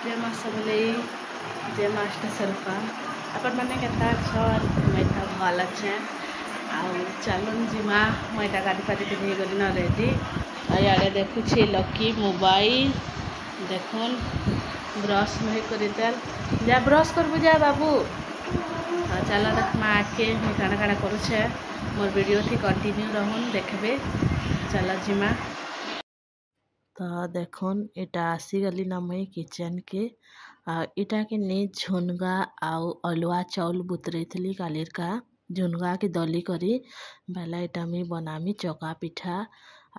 जय माँ सबले जय माँ सरफा अपन मैंने केता छन मैथा भल अच्छे चलन जीमा मैटा गाड़ी पाती के नहीं गली ना रेडी आड़े देखुची लकी मोबाइल देखुन ब्रश नहीं करी तेल जा ब्रश कर बुझा बाबू चलो देख माँ आके मैं काना काना करुछे मोर वीडियो थी कंटिन्यू रहून देखबे चलो जीमा तो देखुन इटा आसी गली ना मैं किचन के इटा के नहीं झुनगा आउ अलुआ चाउल बुतरे थी कालीर का झुनगा के दली करी बेला इटा मैं बनामी चौका पिठा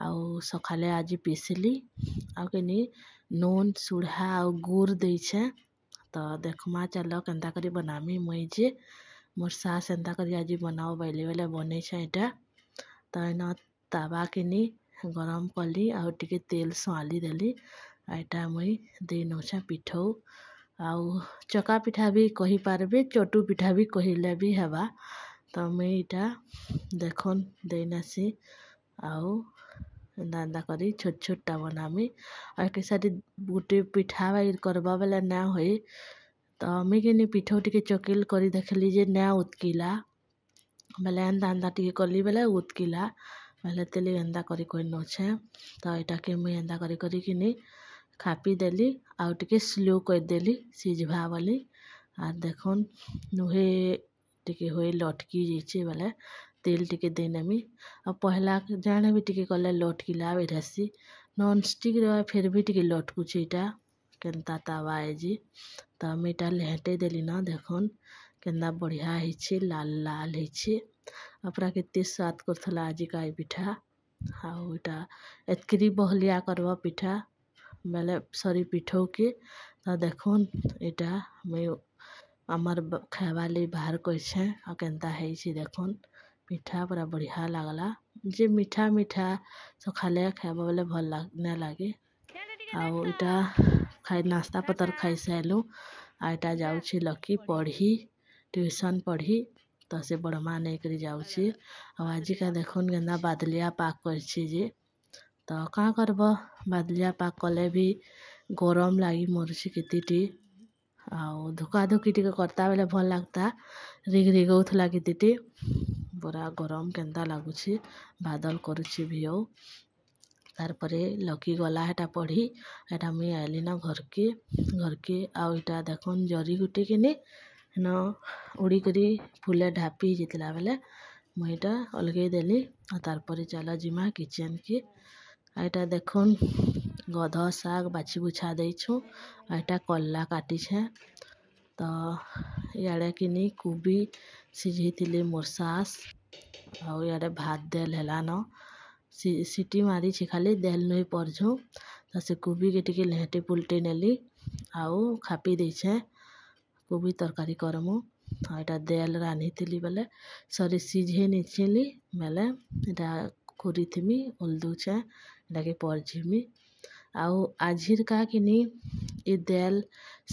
आउ सकाले आज पीसली आउ के नहीं नून सुढ़ा आउ गुड़ दे तो देखमा चलो केन्ता करी बनामी मुई जे मोर सास एंता करी आज बनाओ बेले बेले बने इटा तो ना तावा के नहीं गरम कली आउ टिके तेल सुआली देली एटा मुई दे नौछा पिठौ आउ चका पिठा भी कही पारबे चटू पिठा भी कहले भी हेबा तो मैं इटा देखन देनासी आउ एंदा करी छोट छोटा बनामी और के साथ गोटे पिठा बाइर करबा बेला ना होए तो हमें के नहीं पिठौ टिके चकेल करी देखली जे ना उतकिला बेला एंदा टिके कली बेला उतकिला पहले तेली एंदा करी कोई नोछे तो इटा के मुई एंदा करी करी कि नहीं खापी देली आउ टिके स्लो कर देली सिझवा वाली और देखुन नुहे टिके होए लटकी जाइए बेले तेल टिके देनेमी और पहला जाने भी टिके कले लटकिला बेरसी नॉन स्टिक रहा फिर भी टिके लटकुचे इटा केन्ता तावा है जी तो हम इटा लेहटे देली ना देखुन केन्ता बढ़िया है लाल लाल है अपना केते स्वाद करथला आज का पिठा आउ इटा एतकरी बहलिया करवा पिठा बेले सरी पिठौ के तो देखुन इटा मैं आमर खावा ले बाहर कैसे केन्ता है देखुन पिठा पूरा बढ़िया लगला जे मीठा मीठा तो खाले खावा बेले भल ना लगे आउ इटा खाई नाश्ता पतर खाई सारू आ इटा जाऊँ लकी पढ़ी ट्यूशन पढ़ी तो से बड़मा नहीं करी जाऊँगी और आज का देखुन गेंदा बादलिया पाक कर तो क्या करब बादलिया पाक कले भी गरम लगी मरुची किति आउ धुका धुकी टी करता बेले भल लगता रिग रिगौला किति पूरा गरम केन्ता लगुच बादल करुची भी हो तारपरे लकी गला हेटा पढ़ी हेटा मुई आइली ना घर के आउ इटा देखुन जरी गुटे के नहीं न उड़ी करी फुले ढापी जितला बेले मुईटा अलगे देली तारपरे चला जिमा किचन के एटा देखुन गध साग बाछी बुछा देछू एटा कल्ला काटी छे तो इे कि नहीं कोबी सिझी मोर सास आउ इे भात देल है न सीटी मारी खाली देल नहीं पड़झू तो से कोबी के टिके लेहटे पुलटे नेली आउ खापी देछे कोबी तरकारी करमु एटा देल रानी थी बेले सरी सीझे नीचेली बेले एटा खुरी थी उल्दू छे के पड़झीमी आउ आजिर का कि नहीं ये देल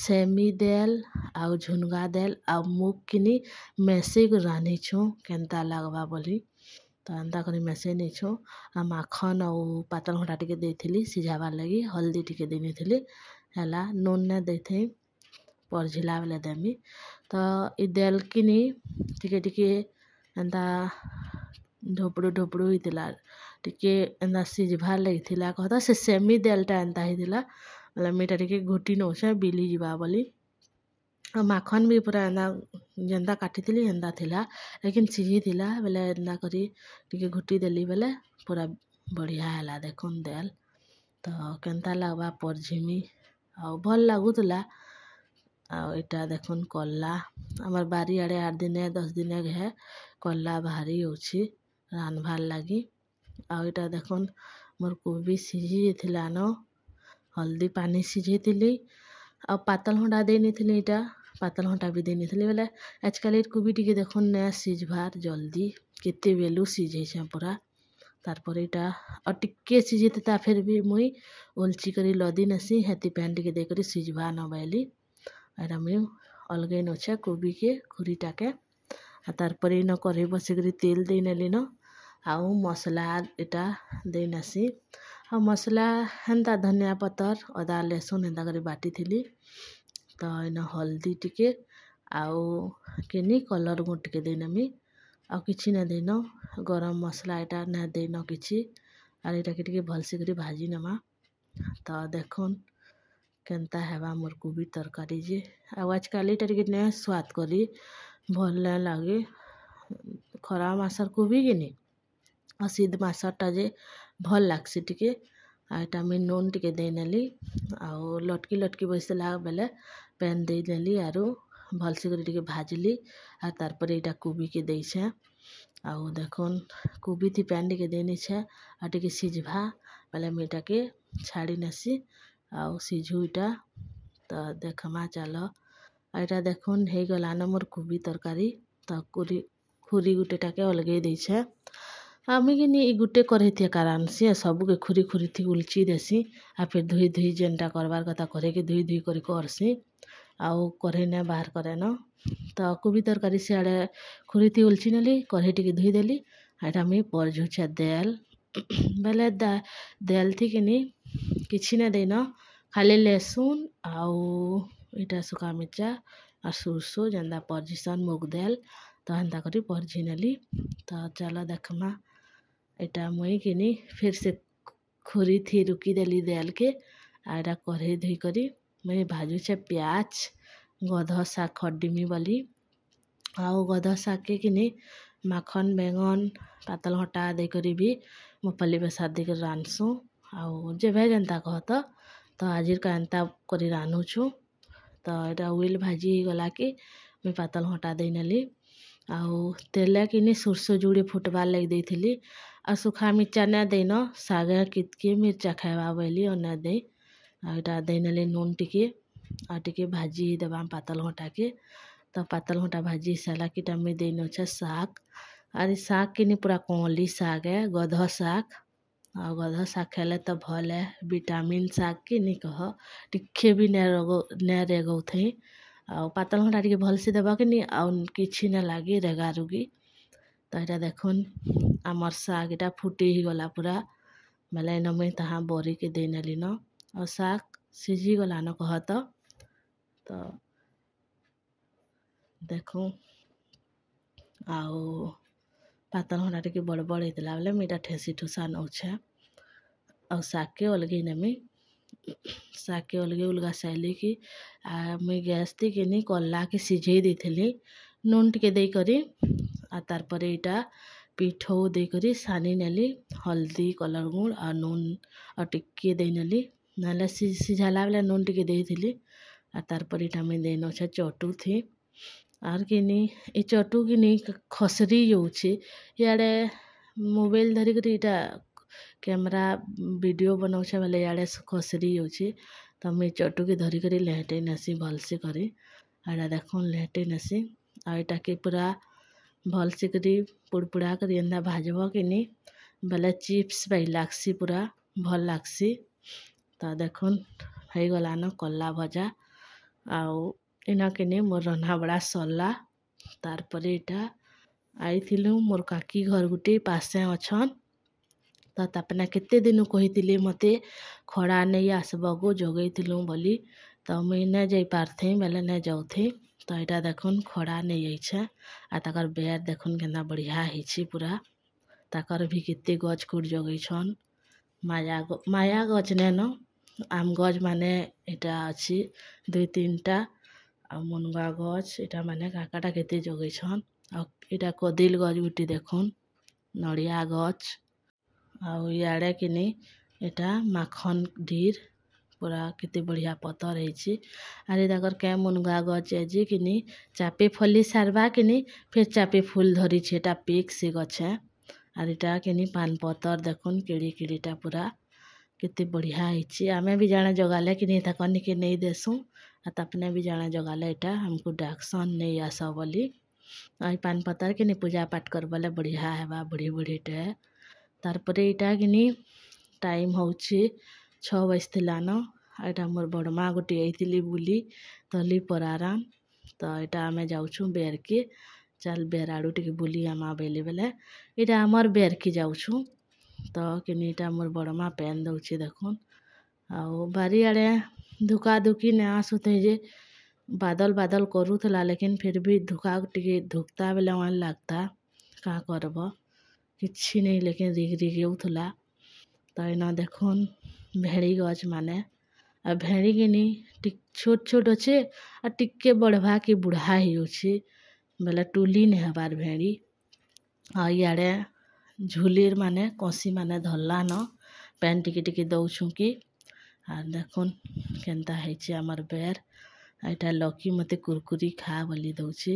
सेमी देल आउ झुनगा देल आउ मुग कि नहीं मेसे रानी छू केन्ता लगवा बोली तो एंता करी मेसे नहीं छू आ माखन आउ पातल घंटा टिके देथली सिझाबार लगी हल्दी टिके देनी थी है नून ने देथे पड़झिला बेले देमी तो ये देल कि नहीं टिके टिके एंता ढोपड़ू ढोपड़ू होता टिके एंता सिझबार लगी कहता से सेमी देलटा एंता होता बोले मीटा टिके घुटी नौछे बिली जीवा बोली माखन भी पूरा एंता जेन्ता काटी थी एंता थिला लेकिन सिझी थिला बेले एंता करी टिके घुटी देली बेले पूरा बढ़िया है देखुन देल तो केन्ता लगवा पड़झिमी आउ भल लगुला इटा देखुन कल्ला आमर बारी आड़े 8 दिन 10 दिन है कल्ला भारी होची रानभार लगी आउ इटा देखुन मोर कोबी सिझी थिला न हल्दी पानी सिझी थी आ पातल हंडा देनी थी इटा पातल हंडा भी देनी थी बेले आजकल कोबी टी देखुन नया सिझबार जल्दी केते बेलू सिझे पूरा तारपर इटा और टिके सिझीता फिर भी मुई उलची करी लदी नसी हेती पैन टिके देकर सिझवा न बैली एटा मुई अलगे नोछे कोबी के खुरीटा के तारपर इन कढ़ई बसिक तेल दे नेली न आउ मसला इटा दे नसी मसला हेन्ता धनिया पतर अदा लहसुन हेन्ता करी बाटी थी। तो इन हल्दी टिके आउ किनी कलर गुण टिके देनमी आ किछि ना देन गरम मसला एटा ना देन किछि आर एटा के टिके भलसे करी भाजी नमा। तो देखुन केन्ता हेबा मोर कोबी तरकारी जे आजकल एटा टिके ने स्वाद करी भल ना लागे खरा मासर कोबी किनी आ शीत मासरटा जे भल लागसी टिके आटा में नून टिके देनेली आउ लटकी लटकी बसला बेले पैन दे देली आरु भलसे करी टिके भाजली आ तार पर एटा कोबी के देछे आउ देखुन कोबी थी पैन टिके देनी छे आ टिके सिझभा बेले मेटा के छाड़ी नसी आउ सिझु इटा। तो देखमा चलो एटा देखुन हे गलान मोर कोबी तरकारी। तो खुरी गुटेटा के अलगे देछे आमी कि नी गुटे करे थी कारण से सबू के खुरी खुरी थी उलची देसी आ फिर धुई धुई जेनटा करबार कथा करे के धुई धुई करे करसी आउ करे ने बाहर करे न। तो कोबी तरकारी से आड़े खुरी थी उलची नेली करे टिके धुई देली एटा मी परझु छे देल बेले देल थी कि नी किछि ने देन खाली लहसुन आउ इटा सुखा मिर्चा और सुरसो जेंदा परजिसन मुग देल तो हेन्ता करी परझी नेली। तो चलो देखमा एटा मुई किनी फिर से खुरी थी रुकी देली देल के आटा कढ़े धुई करी मैं भाजू छे प्याज गध शाग खड्डीमी बोली आउ गध शाग के किनी माखन बैंगन पातल हटा दे करी भी मुफली बेसार दे कर रानसु आउ जेबे जेन्ता कहत तो आजिर का एंता करी रानुछु। तो एटा उइल भाजी गला कि मैं पातल हटा दे नेली आउ तेल किनी सुरसो जुड़ी फुटबार लग देइथिली आ सुखा मिर्चा ना देन सागे कितके मिर्चा खाइबा बोली और ना दे एटा देनेली नून टिके आ टिके भाजी देबा पातल हटा के। तो पातल हटा भाजी साला किटा में देनो छे साग आर साग किनी पूरा कोली साग है गध साग आ गध साग खेले तो भल है विटामिन साग किनी कह टिखे भी ने रेगो थे आ पातल हटा टिके भल से देबा कि नहीं आउ किछि ना लागी रेगा रुगी। तो एटा देखुन आमर साग एटा फुटी ही गला पूरा बेले इन मुई तहाँ बरी के दे नेली न और साग सिझी गला न कहत। तो देखो आउ पातल हटा टिके बड़ बड़ होता बेले मीटा ठेसी ठुसा नौछे और साग के अलगे नेमी साग के अलगे उलगा सैली कि मुई गैस थी कि नहीं कला के सिझे देली नून टिके दे करी आ तार पर एटा पिठो दे करी सानी नेली हल्दी कलर गुण और नून और टिके दे नेली नाले सिझाला बेले नून टिके देइथिली आ तार पर एटा में देनो छे चटू थी आर किनी ए चटू किनी खसरी जाउछे याडे मोबाइल धरी करी एटा कैमरा वीडियो बनाउछे बेले याडे खसरी जाउछे। तो मैं चटू के धरी करी लेहटे नसी भलसे करी एटा देखुन लेहटे नसी आ एटा के पूरा भलसे करी पुड़पुड़ा करी एंदा भाजब किनी बेले चिप्स बाई लागसी पूरा भल लागसी। तो देखुन हो गला न कला भजा आउ इना किनी मोर रन्हा बड़ा सरला तार पर एटा आईथिलु मोर काकी घर गुटे पासे अछन। तो तापना केते दिन कही मते खड़ा नहीं आसबगो जगैथिलु बोली तो मुई न जाई पारथे बेले न जाउथे। तो एटा देखुन खड़ा नहीं आइछे आ ताकर बेर देखुन केना बढ़िया हिची पूरा ताकर भी केते गज खुट जगै छन माया गज ने न आम गज माने एटा अछि दुई तीनटा आ मुनगा गज एटा माने काकाटा केते जगै छन आ एटा कदिल गज गुटी देखुन नड़िया गज आउ याडे किनी एटा माखन ढीर पूरा केते बढ़िया पतर है आरे ताकर क्या मुनगा गज जे किनी चापे फली सारबा किनी फिर चापे फूल धरी छेटा पेक से गछे आर एटा किनी पान पतर देखुन केड़ी केड़ीटा पूरा केते बढ़िया है आमे भी जाने जगाले किनी ताकनी के नहीं देसु आ तपने भी जाने जगाले एटा हमको डाकसन नहीं आस बोली आई पान पतर किनी पूजा पाठ कर बोले बढ़िया हेबा बुढ़ी बुढ़ीटे तार पर एटा किनी टाइम होउछि 6 बजथिला न एटा मोर बड़मा गोटे आइथिली बुली तली पराराम। तो एटा आमे जाउछु बेर के चल बेर आड़ू टिके बुली आमा बेले बेले एटा हमर बेर के जाउछु तो किनिटा मोर बड़ माँ पेन दौचे देखुन आउ बारियाड़े धुका धुकी ने आसुते जे बादल बादल करूला लेकिन फिर भी धुका टिके धुकता बेले मन लगता का करब किछि नहीं लेकिन रिग रिगेउला तो इना देखुन भेड़ी गछ माने आ भेड़ी किनी छोट छोट अच्छे आ टिके बढ़वा कि बुढ़ा ही बेले टुली नहीं हबार भेड़ी आ इे झुलीर माने कसी माने धरला न पैन टिके टिके दौछु कि आ देखुन केनता है आमर बेर एटा लकी मते कुरकुरी खा बोली दौचे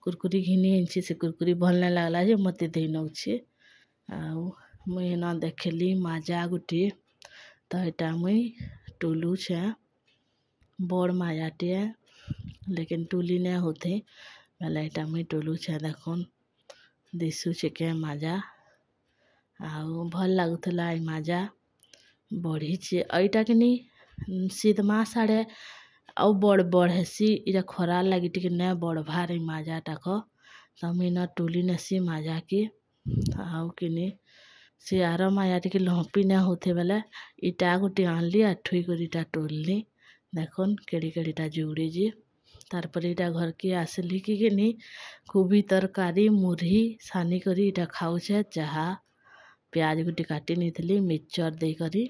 कुरकुरी घिनी आनछि से कुरकुरी भल नहीं लगला जे मते दे नौचे आउ मुई न देखली माजा गुटे तो एटा मुई टुलू छे बड़ माजाटे लेकिन टुली नहीं होते बेले एटा मुई टुलू छे देखुन दिशु छे माजा आउ भल लगुला माजा बढ़ी छे एटा किनी शीत मास आड़े आउ बड़ बड़ हेसी इरा खरार लगी टिके न बड़ भार माजा टाक तो मुई न टुली नेसी माजा की आउ किनी से आर माजा टिके लंपी न होते बेले इटा गोटे आनली आ ठुई कर इटा टोलनी देखुन केड़ी केड़ीटा जुड़ी जी तारपर इटा घर के आसली कि किनी कोबी तरकारी मुरही सानी करी इटा खाऊे चाहा प्याज गुटी काटी नहीं मिक्सचर दे करी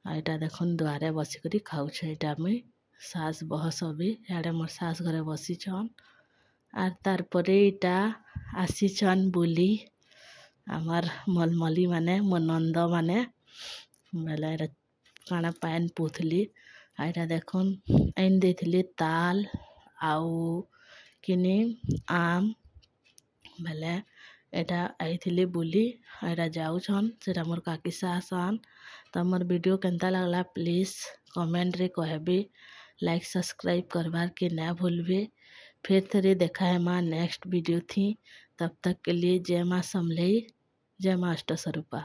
आइटा देखुन दुआरे बसिक खाऊे इटा मुई सास बहस भी इे मोर सास घरे बसीछन आर तारपरे इटा आसीछन बुली आमार मलमली माने मोर नंद माने बेले काना पैन पुथली आइटा देखुन आइन देथिली ताल आउ किनी आम बेले एटा आईथिली बुली एटा जाऊछन सेटा मोर काकी सासन तो मोर वीडियो केनता लगला प्लीज कमेंट रे कहबे लाइक सब्सक्राइब करवार के ना भूलबे फिर थोड़ी देखा है माँ नेक्स्ट वीडियो थी तब तक के लिए जय माँ समलेई जय माँ अष्टस्वरूपा।